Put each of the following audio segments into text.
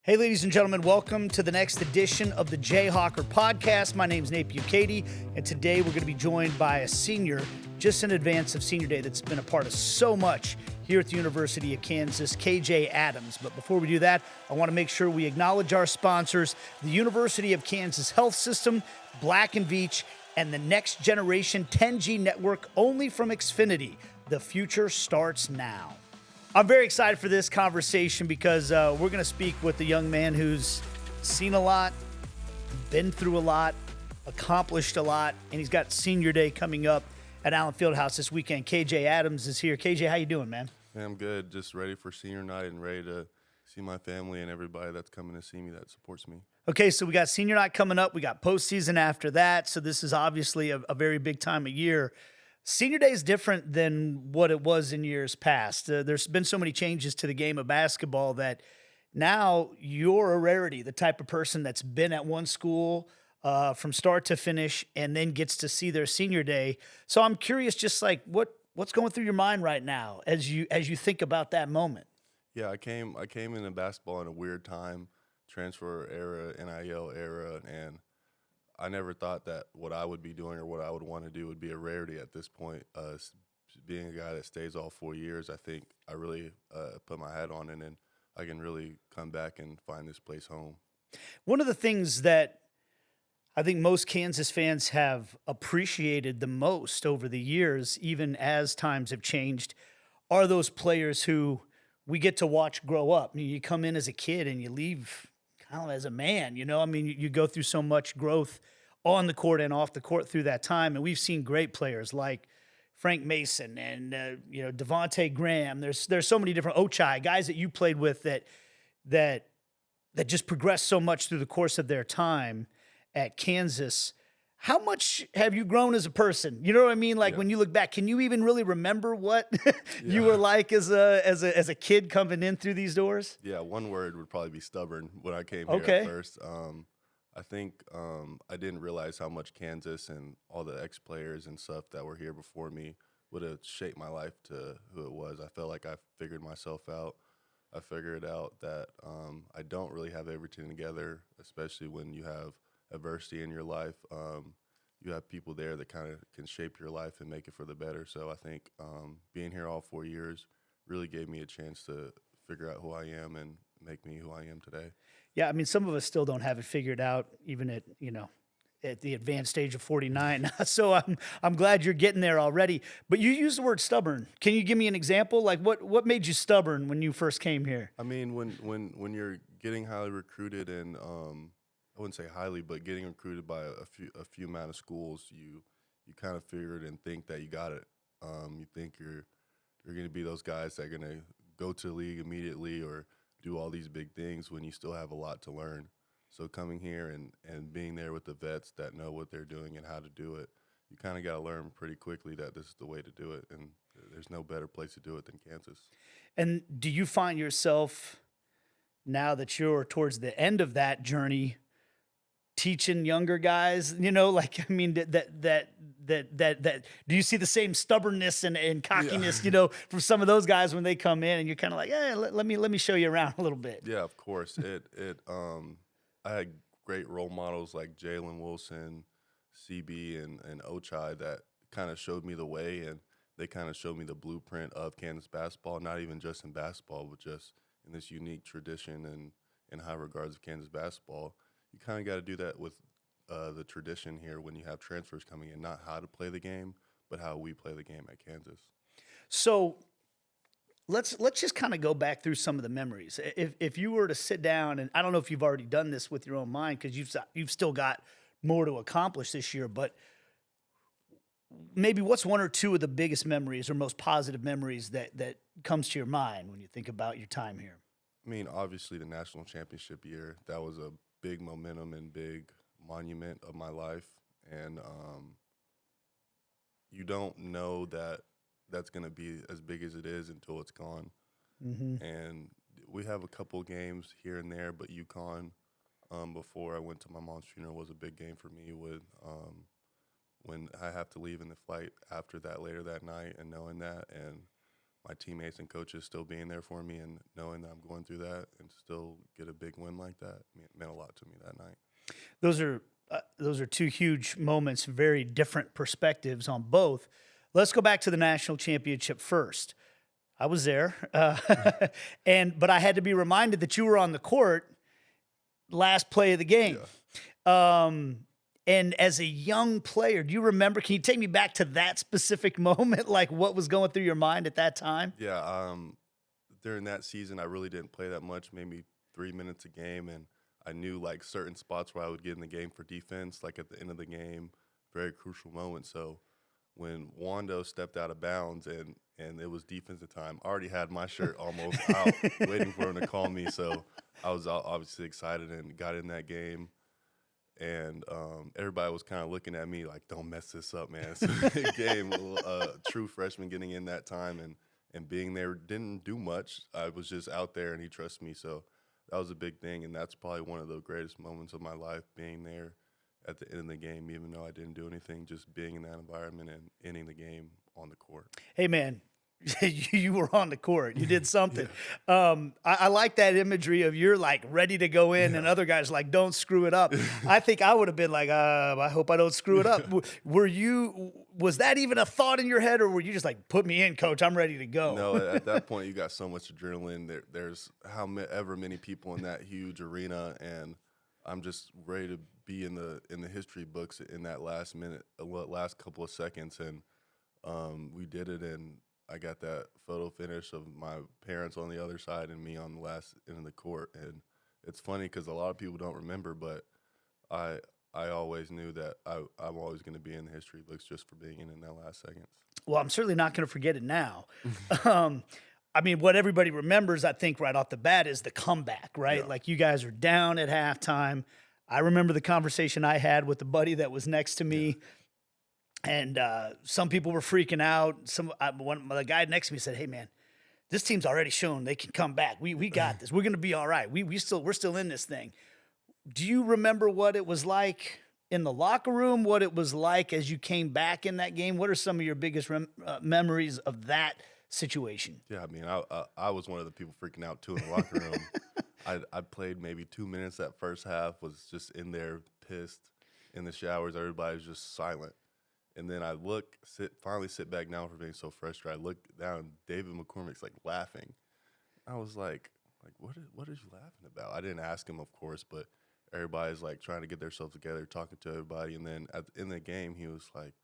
Hey, ladies and gentlemen, welcome to the next edition of the Jayhawker Podcast. My name is Nate Bukaty, and today we're going to be joined by a senior just in advance of Senior Day that's been a part of so much here at the University of Kansas, KJ Adams. But before we do that, I want to make sure we acknowledge our sponsors, the University of Kansas Health System, Black & Veatch, and the Next Generation 10G Network only from Xfinity. The future starts now. I'm very excited for this conversation because we're going to speak with a young man who's seen a lot, been through a lot, accomplished a lot, and he's got Senior Day coming up at Allen Fieldhouse this weekend. KJ Adams is here. KJ, how you doing, man? Man, I'm good. Just ready for senior night and ready to see my family and everybody that's coming to see me that supports me. Okay, so we got Senior Night coming up. We got postseason after that, so this is obviously a very big time of year. Senior Day is different than what it was in years past. There's been so many changes to the game of basketball that now you're a rarity, the type of person that's been at one school from start to finish and then gets to see their Senior Day. So I'm curious, just like what's going through your mind right now as you think about that moment? Yeah, I came into basketball in a weird time, transfer era, NIL era, and I never thought that what I would be doing or what I would want to do would be a rarity at this point. Being a guy that stays all 4 years, I think I really put my hat on it, and I can really come back and find this place home. One of the things that I think most Kansas fans have appreciated the most over the years, even as times have changed, are those players who we get to watch grow up. I mean, you come in as a kid and you leave kind of as a man, you know? I mean, you go through so much growth on the court and off the court through that time, and we've seen great players like Frank Mason and Devontae Graham. There's so many different Ochai guys that you played with that just progressed so much through the course of their time at Kansas. How much have you grown as a person? You know what I mean? Like when you look back, can you even really remember what you were like as a kid coming in through these doors? Yeah, one word would probably be stubborn when I came here at first. I think I didn't realize how much Kansas and all the ex-players and stuff that were here before me would have shaped my life to who it was. I felt like I figured myself out. I figured out that I don't really have everything together, especially when you have adversity in your life. You have people there that kind of can shape your life and make it for the better. So I think being here all 4 years really gave me a chance to figure out who I am and make me who I am today. Yeah, I mean, some of us still don't have it figured out, even at the advanced age of 49. So I'm glad you're getting there already. But you use the word stubborn. Can you give me an example? Like what made you stubborn when you first came here? I mean, when you're getting highly recruited and I wouldn't say highly, but getting recruited by a few amount of schools, you kind of figured and think that you got it. You think you're going to be those guys that are going to go to the league immediately or do all these big things when you still have a lot to learn. So coming here and being there with the vets that know what they're doing and how to do it, you kind of got to learn pretty quickly that this is the way to do it, and there's no better place to do it than Kansas. And do you find yourself, now that you're towards the end of that journey, teaching younger guys, I mean, that do you see the same stubbornness and cockiness, from some of those guys when they come in and you're kind of like, hey, let me show you around a little bit? Yeah, of course. I had great role models like Jalen Wilson, CB, and Ochai that kind of showed me the way, and they kind of showed me the blueprint of Kansas basketball, not even just in basketball, but just in this unique tradition and in high regards of Kansas basketball. You kind of got to do that with the tradition here when you have transfers coming in, not how to play the game, but how we play the game at Kansas. So let's just kind of go back through some of the memories. If you were to sit down, and I don't know if you've already done this with your own mind because you've still got more to accomplish this year, but maybe what's one or two of the biggest memories or most positive memories that comes to your mind when you think about your time here? I mean, obviously the national championship year, that was a big momentum and big monument of my life, and you don't know that that's going to be as big as it is until it's gone. Mm-hmm. And we have a couple games here and there, but UConn, before I went to my mom's funeral, was a big game for me with when I have to leave in the flight after that later that night and knowing that. And my teammates and coaches still being there for me and knowing that I'm going through that and still get a big win like that meant a lot to me that night. Those are two huge moments, very different perspectives on both. Let's go back to the national championship first. I was there, but I had to be reminded that you were on the court last play of the game. Yeah. And as a young player, do you remember? Can you take me back to that specific moment? Like what was going through your mind at that time? Yeah. During that season, I really didn't play that much, maybe 3 minutes a game, and I knew like certain spots where I would get in the game for defense, like at the end of the game, very crucial moment. So when Wando stepped out of bounds and it was defensive time, I already had my shirt almost out, waiting for him to call me. So I was obviously excited and got in that game. And everybody was kind of looking at me like, don't mess this up, man. It's a big game. A true freshman getting in that time and being there, didn't do much. I was just out there, and he trusted me. So that was a big thing, and that's probably one of the greatest moments of my life, being there at the end of the game, even though I didn't do anything, just being in that environment and ending the game on the court. Hey, man. You were on the court. You did something. Yeah. I like that imagery of you're like ready to go in, and other guys like, don't screw it up. I think I would have been like, I hope I don't screw it up. Was that even a thought in your head, or were you just like, put me in, coach, I'm ready to go? No, at that point you got so much adrenaline. There's however many people in that huge arena, and I'm just ready to be in the history books in that last couple of seconds, and we did it. And I got that photo finish of my parents on the other side and me on the last end of the court. And it's funny because a lot of people don't remember, but I always knew that I'm always going to be in the history books just for being in that last seconds. Well, I'm certainly not going to forget it now. I mean, what everybody remembers, I think, right off the bat is the comeback, right? Yeah. Like you guys are down at halftime. I remember the conversation I had with the buddy that was next to me. Yeah. And some people were freaking out. The guy next to me said, "Hey, man, this team's already shown they can come back. We got this. We're going to be all right. We're still in this thing." Do you remember what it was like in the locker room? What it was like as you came back in that game? What are some of your biggest memories of that situation? Yeah, I mean, I was one of the people freaking out too in the locker room. I played maybe 2 minutes that first half. Was just in there pissed in the showers. Everybody was just silent. And then I finally sit back down for being so frustrated. I look down, David McCormick's like laughing. I was like, what is you laughing about? I didn't ask him, of course, but everybody's like trying to get themselves together, talking to everybody. And then in the game, he was like,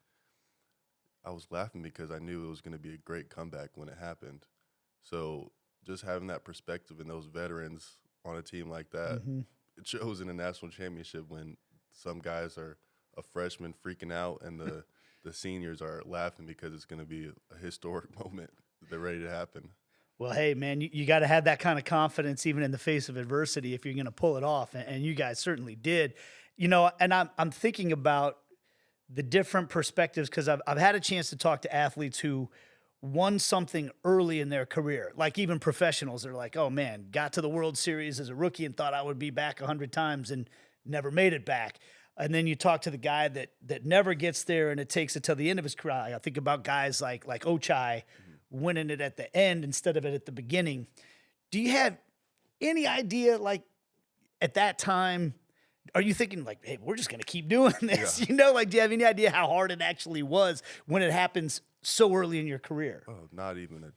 I was laughing because I knew it was going to be a great comeback when it happened. So just having that perspective and those veterans on a team like that, it shows in a national championship when some guys are a freshman freaking out and the seniors are laughing because it's going to be a historic moment. They're ready to happen. Well, hey, man, you got to have that kind of confidence even in the face of adversity if you're going to pull it off, and you guys certainly did. You know, and I'm thinking about the different perspectives because I've had a chance to talk to athletes who won something early in their career, like even professionals are like, oh, man, got to the World Series as a rookie and thought I would be back 100 times and never made it back. And then you talk to the guy that never gets there and it takes it till the end of his career. I think about guys like Ochai winning it at the end instead of it at the beginning. Do you have any idea, like, at that time, are you thinking like, hey, we're just going to keep doing this? Yeah. You know, like, do you have any idea how hard it actually was when it happens so early in your career? Oh, not even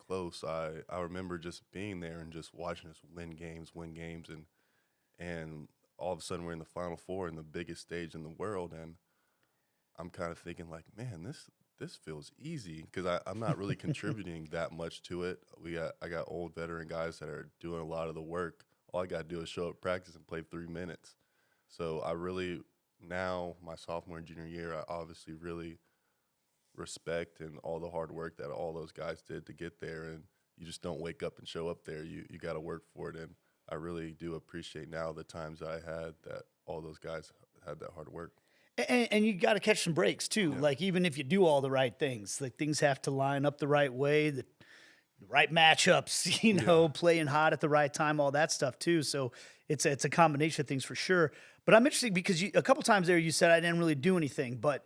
close. I remember just being there and just watching us win games, and all of a sudden we're in the Final Four in the biggest stage in the world, and I'm kind of thinking like, man, this feels easy because I'm not really contributing that much to it. I got old veteran guys that are doing a lot of the work. All I got to do is show up, practice, and play 3 minutes. So I really, now my sophomore and junior year, I obviously really respect and all the hard work that all those guys did to get there, and you just don't wake up and show up there. You got to work for it, and I really do appreciate now the times I had that all those guys had that hard work. And you got to catch some breaks too. Yeah. Like even if you do all the right things, like things have to line up the right way, the right matchups, you know, playing hot at the right time, all that stuff too. So it's a combination of things for sure. But I'm interested because a couple times there you said I didn't really do anything, but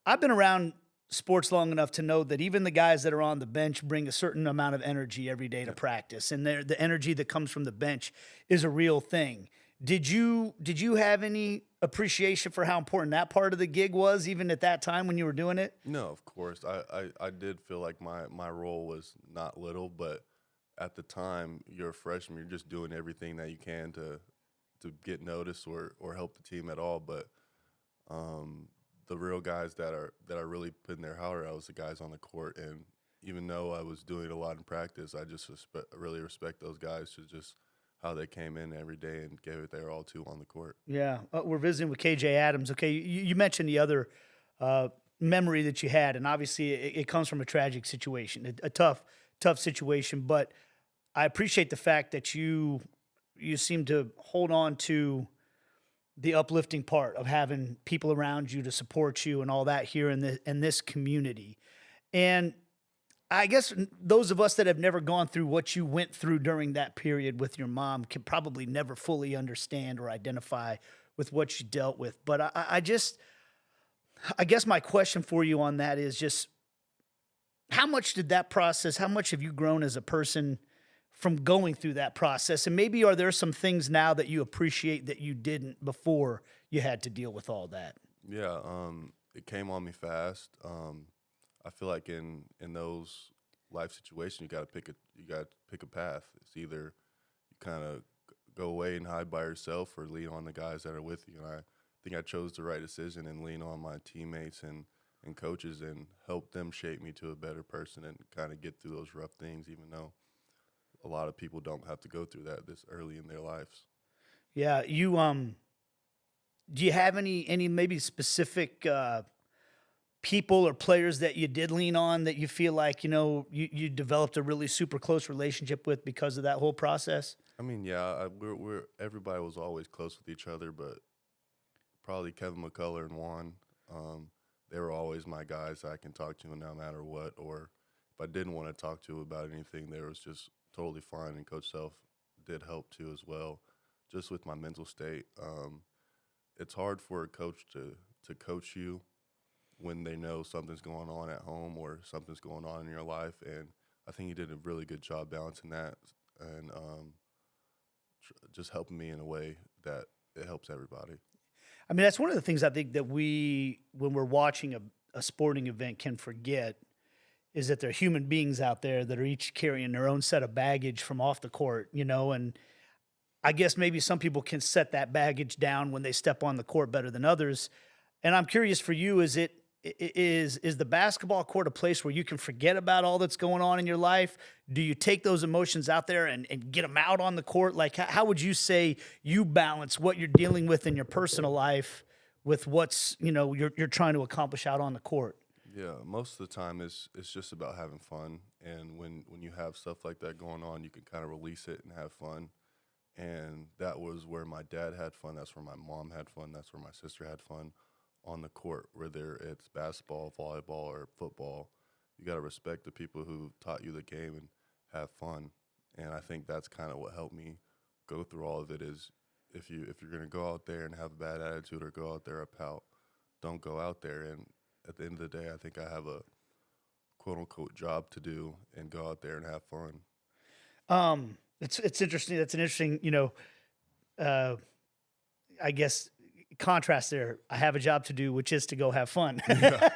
I've been around sports long enough to know that even the guys that are on the bench bring a certain amount of energy every day to Yeah. practice, and the energy that comes from the bench is a real thing. Did you have any appreciation for how important that part of the gig was, even at that time when you were doing it? No, of course. I did feel like my role was not little, but at the time you're a freshman, you're just doing everything that you can to get noticed or help the team at all. But the real guys that are really putting their heart out was the guys on the court. And even though I was doing a lot in practice, I just really respect those guys to just how they came in every day and gave it their all to on the court. Yeah, we're visiting with KJ Adams. Okay, you mentioned the other memory that you had, and obviously it comes from a tragic situation, a tough situation. But I appreciate the fact that you seem to hold on to the uplifting part of having people around you to support you and all that here in this community. And I guess those of us that have never gone through what you went through during that period with your mom can probably never fully understand or identify with what she dealt with. But I guess my question for you on that is just how much have you grown as a person from going through that process? And maybe are there some things now that you appreciate that you didn't before you had to deal with all that? Yeah, it came on me fast. I feel like in those life situations, you got to pick a path. It's either you kind of go away and hide by yourself, or lean on the guys that are with you. And I think I chose the right decision and lean on my teammates and coaches and help them shape me to a better person and kind of get through those rough things, even though a lot of people don't have to go through that this early in their lives. Yeah, do you have any maybe specific people or players that you did lean on that you feel like, you developed a really super close relationship with because of that whole process? I mean, yeah, we're everybody was always close with each other, but probably Kevin McCullough and Juan, they were always my guys that I can talk to no matter what. Or if I didn't want to talk to about anything, they was just totally fine. And Coach Self did help too as well, just with my mental state. It's hard for a coach to coach you when they know something's going on at home or something's going on in your life. And I think he did a really good job balancing that and just helping me in a way that it helps everybody. I mean, that's one of the things I think that when we're watching a sporting event, can forget is that there are human beings out there that are each carrying their own set of baggage from off the court, and I guess maybe some people can set that baggage down when they step on the court better than others. And I'm curious for you, is the basketball court a place where you can forget about all that's going on in your life? Do you take those emotions out there and get them out on the court? Like, how would you say you balance what you're dealing with in your personal life with what's, you're trying to accomplish out on the court? Yeah, most of the time it's just about having fun. And when you have stuff like that going on, you can kind of release it and have fun. And that was where my dad had fun. That's where my mom had fun. That's where my sister had fun on the court, whether it's basketball, volleyball, or football. You got to respect the people who taught you the game and have fun. And I think that's kind of what helped me go through all of it is if you're going to go out there and have a bad attitude or go out there a pout, don't go out there. And at the end of the day, I think I have a quote-unquote job to do and go out there and have fun. It's interesting. That's an interesting, I guess, contrast there. I have a job to do, which is to go have fun. Yeah.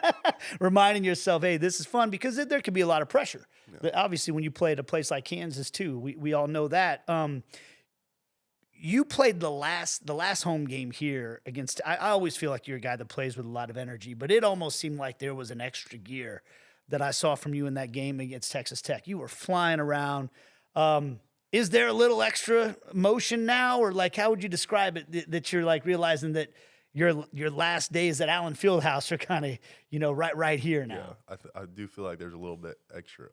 Reminding yourself, hey, this is fun, because there can be a lot of pressure. Yeah. Obviously, when you play at a place like Kansas, too, we all know that. You played the last home game here against. I always feel like you're a guy that plays with a lot of energy, but it almost seemed like there was an extra gear that I saw from you in that game against Texas Tech. You were flying around. Is there a little extra motion now, or like how would you describe it that you're like realizing that your last days at Allen Fieldhouse are kind of right here now? Yeah, I do feel like there's a little bit extra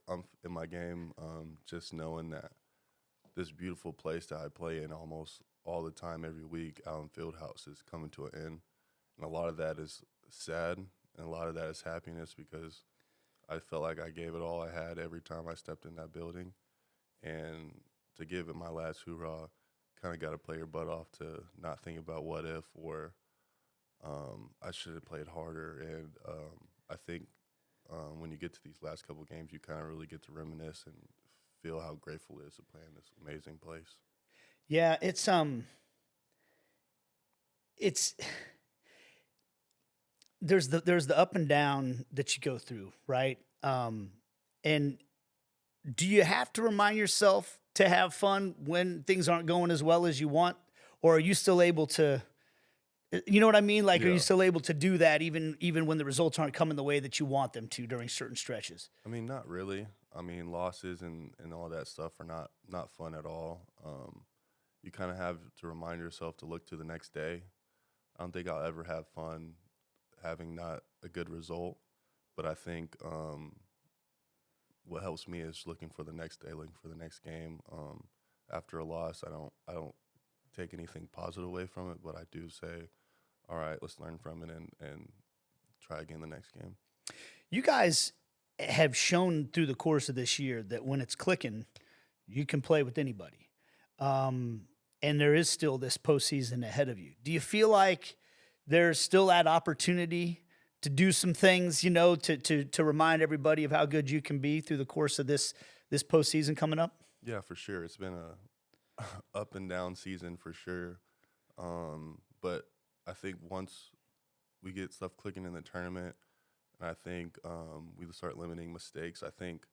in my game, just knowing that this beautiful place that I play in almost all the time every week, Allen Fieldhouse, is coming to an end, and a lot of that is sad and a lot of that is happiness because I felt like I gave it all I had every time I stepped in that building, and to give it my last hoorah, kind of got to play your butt off to not think about what if or I should have played harder. And I think when you get to these last couple games, you kind of really get to reminisce and feel how grateful it is to play in this amazing place. Yeah, it's there's the up and down that you go through, right? And do you have to remind yourself to have fun when things aren't going as well as you want, or are you still able to? You know what I mean? Like, are you still able to do that even when the results aren't coming the way that you want them to during certain stretches? I mean, not really. I mean, losses and all that stuff are not fun at all. You kind of have to remind yourself to look to the next day. I don't think I'll ever have fun having not a good result, but I think what helps me is looking for the next day, looking for the next game. After a loss, I don't take anything positive away from it, but I do say, all right, let's learn from it and try again the next game. You guys have shown through the course of this year that when it's clicking, you can play with anybody. And there is still this postseason ahead of you. Do you feel like there's still that opportunity to do some things, you know, to remind everybody of how good you can be through the course of this postseason coming up? Yeah, for sure. It's been a up and down season for sure. But I think once we get stuff clicking in the tournament, and I think we start limiting mistakes, I think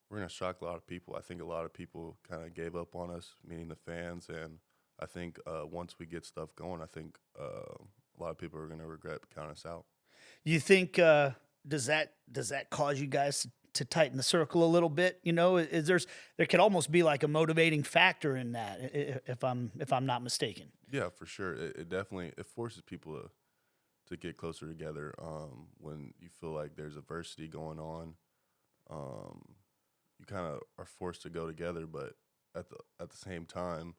we're going to shock a lot of people. I think a lot of people kind of gave up on us, meaning the fans. And I think once we get stuff going, I think a lot of people are going to regret counting us out. You think does that cause you guys to tighten the circle a little bit? You know, there could almost be like a motivating factor in that, if I'm not mistaken. Yeah, for sure. It definitely forces people to get closer together when you feel like there's adversity going on. You kind of are forced to go together, but at the same time,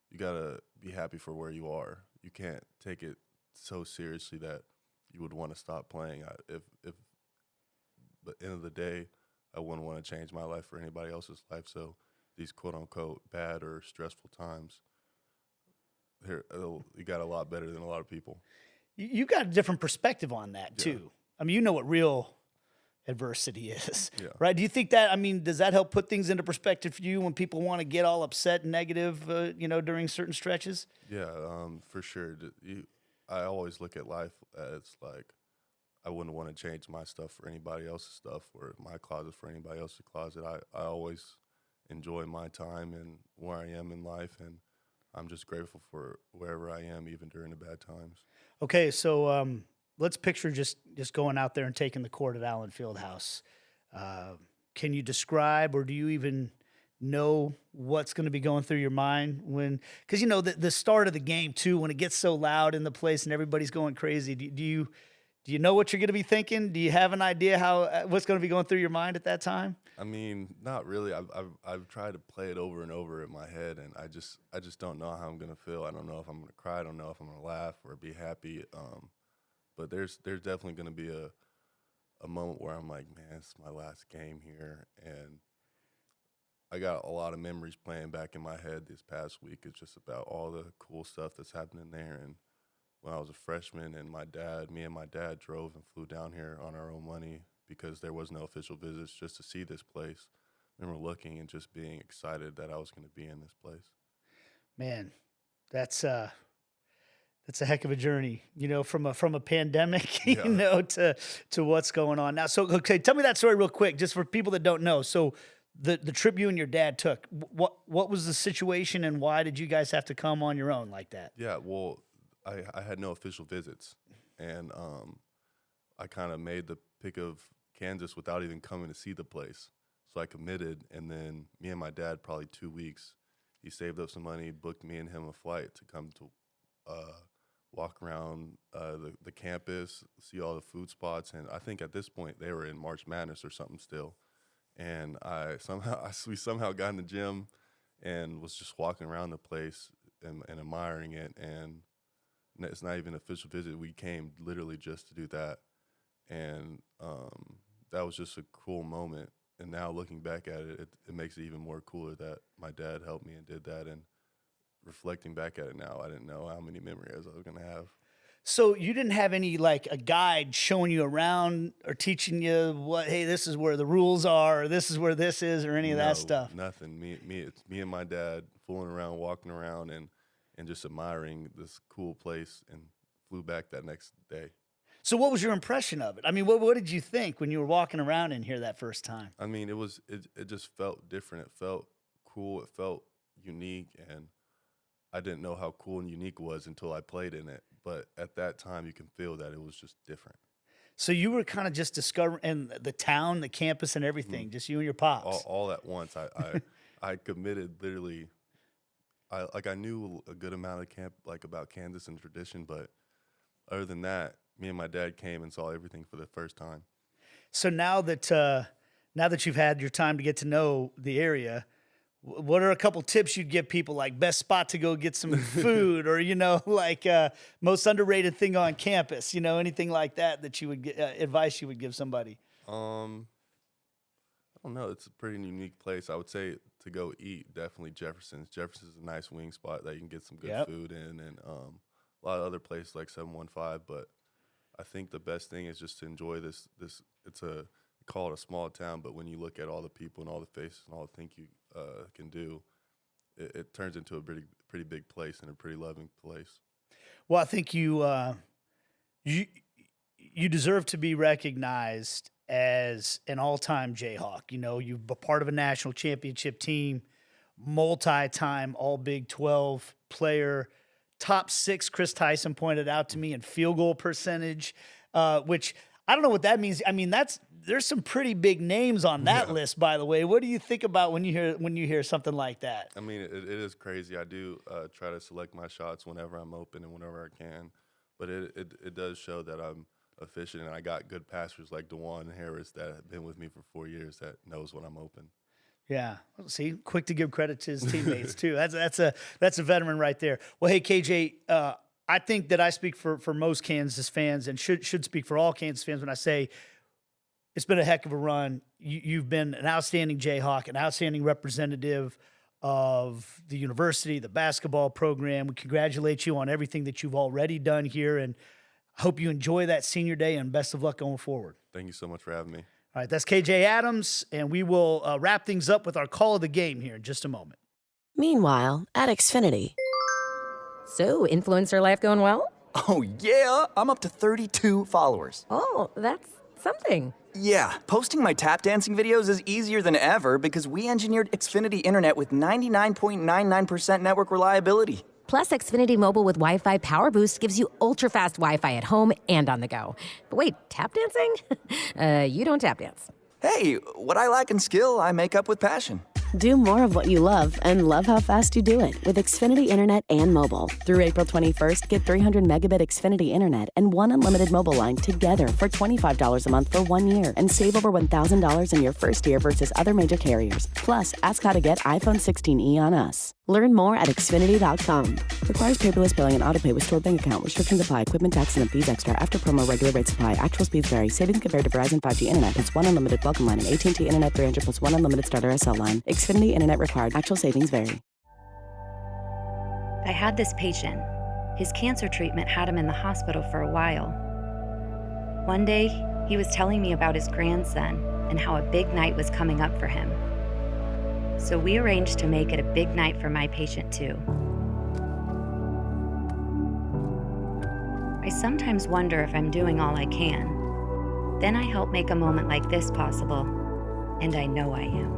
you gotta be happy for where you are. You can't take it so seriously that you would want to stop playing. But at the end of the day, I wouldn't want to change my life for anybody else's life. So these quote unquote bad or stressful times, you got a lot better than a lot of people. You got a different perspective on that too. Yeah. I mean, you know what real adversity is, right? Do you think that, I mean, does that help put things into perspective for you when people want to get all upset and negative, you know, during certain stretches? Yeah, for sure. I always look at life as like, I wouldn't want to change my stuff for anybody else's stuff or my closet for anybody else's closet. I always enjoy my time and where I am in life, and I'm just grateful for wherever I am, even during the bad times. Okay, so let's picture just going out there and taking the court at Allen Fieldhouse. Can you describe, or do you even know what's going to be going through your mind when? Because you know the start of the game too, when it gets so loud in the place and everybody's going crazy. Do you know what you're going to be thinking? Do you have an idea what's going to be going through your mind at that time? I mean, not really. I've tried to play it over and over in my head, and I just don't know how I'm going to feel. I don't know if I'm going to cry. I don't know if I'm going to laugh or be happy. But there's definitely going to be a moment where I'm like, man, it's my last game here, and I got a lot of memories playing back in my head this past week. It's just about all the cool stuff that's happening there. And when I was a freshman, and me and my dad drove and flew down here on our own money because there was no official visits, just to see this place. I remember looking and just being excited that I was going to be in this place. Man, that's a heck of a journey, you know, from a pandemic, you know, to what's going on now. So, okay, tell me that story real quick, just for people that don't know. So, the trip you and your dad took, what was the situation, and why did you guys have to come on your own like that? Yeah, well, I had no official visits, and I kind of made the pick of Kansas without even coming to see the place. So I committed, and then me and my dad, probably 2 weeks, he saved up some money, booked me and him a flight to come to walk around the campus, see all the food spots, and I think at this point they were in March Madness or something still. And we somehow got in the gym and was just walking around the place and admiring it. And it's not even an official visit. We came literally just to do that. And that was just a cool moment. And now looking back at it, it makes it even more cooler that my dad helped me and did that. And reflecting back at it now, I didn't know how many memories I was going to have. So you didn't have any like a guide showing you around or teaching you hey, this is where the rules are, or this is where this is, or any of that stuff? Nothing. It's me and my dad fooling around, walking around, and just admiring this cool place, and flew back that next day. So what was your impression of it? I mean, what did you think when you were walking around in here that first time? I mean, it just felt different. It felt cool. It felt unique, and I didn't know how cool and unique it was until I played in it. But at that time, you can feel that it was just different. So you were kind of just discovering the town, the campus, and everything, just you and your pops. All at once. I committed literally. I knew a good amount of about Kansas and tradition, but other than that, me and my dad came and saw everything for the first time. So now that you've had your time to get to know the area, what are a couple tips you'd give people, like best spot to go get some food, or most underrated thing on campus, anything like that you would advice you would give somebody? I don't know. It's a pretty unique place. I would say to go eat, definitely Jefferson's. Jefferson's a nice wing spot that you can get some good food in, and a lot of other places like 715. But I think the best thing is just to enjoy this. It's call it a small town, but when you look at all the people and all the faces and all the things you can do, it turns into a pretty big place and a pretty loving place. Well, I think you deserve to be recognized as an all-time Jayhawk. You're part of a national championship team, multi-time All Big 12 player, top 6, Chris Tyson pointed out to me, in field goal percentage, which I don't know what that means. I mean, there's some pretty big names on that list, by the way. What do you think about when you hear something like that? I mean, it is crazy. I do try to select my shots whenever I'm open and whenever I can, but it does show that I'm efficient, and I got good passers like DeJuan Harris that have been with me for 4 years that knows when I'm open. Yeah, see, quick to give credit to his teammates too. That's a veteran right there. Well, hey KJ, I think that I speak for most Kansas fans, and should speak for all Kansas fans when I say it's been a heck of a run. You've been an outstanding Jayhawk, an outstanding representative of the university, the basketball program. We congratulate you on everything that you've already done here, and hope you enjoy that senior day, and best of luck going forward. Thank you so much for having me. All right, that's KJ Adams, and we will wrap things up with our call of the game here in just a moment. Meanwhile, at Xfinity. So, influencer life going well? Oh, yeah. I'm up to 32 followers. Oh, that's something. Yeah, posting my tap dancing videos is easier than ever because we engineered Xfinity Internet with 99.99% network reliability. Plus, Xfinity Mobile with Wi-Fi Power Boost gives you ultra-fast Wi-Fi at home and on the go. But wait, tap dancing? You don't tap dance. Hey, what I lack in skill, I make up with passion. Do more of what you love and love how fast you do it with Xfinity Internet and mobile. Through April 21st, get 300 megabit Xfinity Internet and one unlimited mobile line together for $25 a month for 1 year and save over $1,000 in your first year versus other major carriers. Plus, ask how to get iPhone 16e on us. Learn more at Xfinity.com. Requires paperless billing and autopay with stored bank account. Restrictions apply. Equipment tax and fees extra. After promo, regular rates apply. Actual speeds vary. Savings compared to Verizon 5G Internet plus one unlimited welcome line and AT&T Internet 300 plus one unlimited starter SL line. Xfinity Internet required. Actual savings vary. I had this patient. His cancer treatment had him in the hospital for a while. One day, he was telling me about his grandson and how a big night was coming up for him. So we arranged to make it a big night for my patient too. I sometimes wonder if I'm doing all I can. Then I help make a moment like this possible, and I know I am.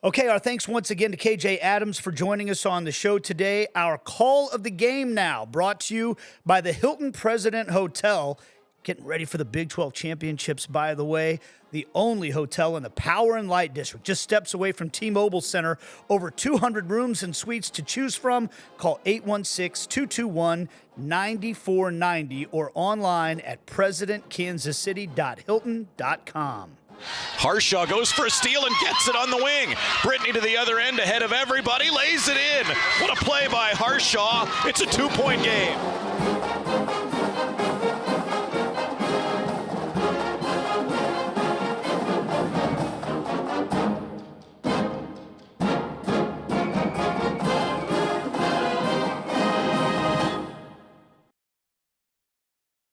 Okay, our thanks once again to KJ Adams for joining us on the show today. Our call of the game now, brought to you by the Hilton President Hotel. Getting ready for the Big 12 championships, by the way. The only hotel in the Power and Light District, just steps away from T-Mobile Center. Over 200 rooms and suites to choose from. Call 816-221-9490 or online at presidentkansascity.hilton.com. Harshaw goes for a steal and gets it on the wing. Brittany to the other end ahead of everybody, lays it in. What a play by Harshaw. It's a 2-point game.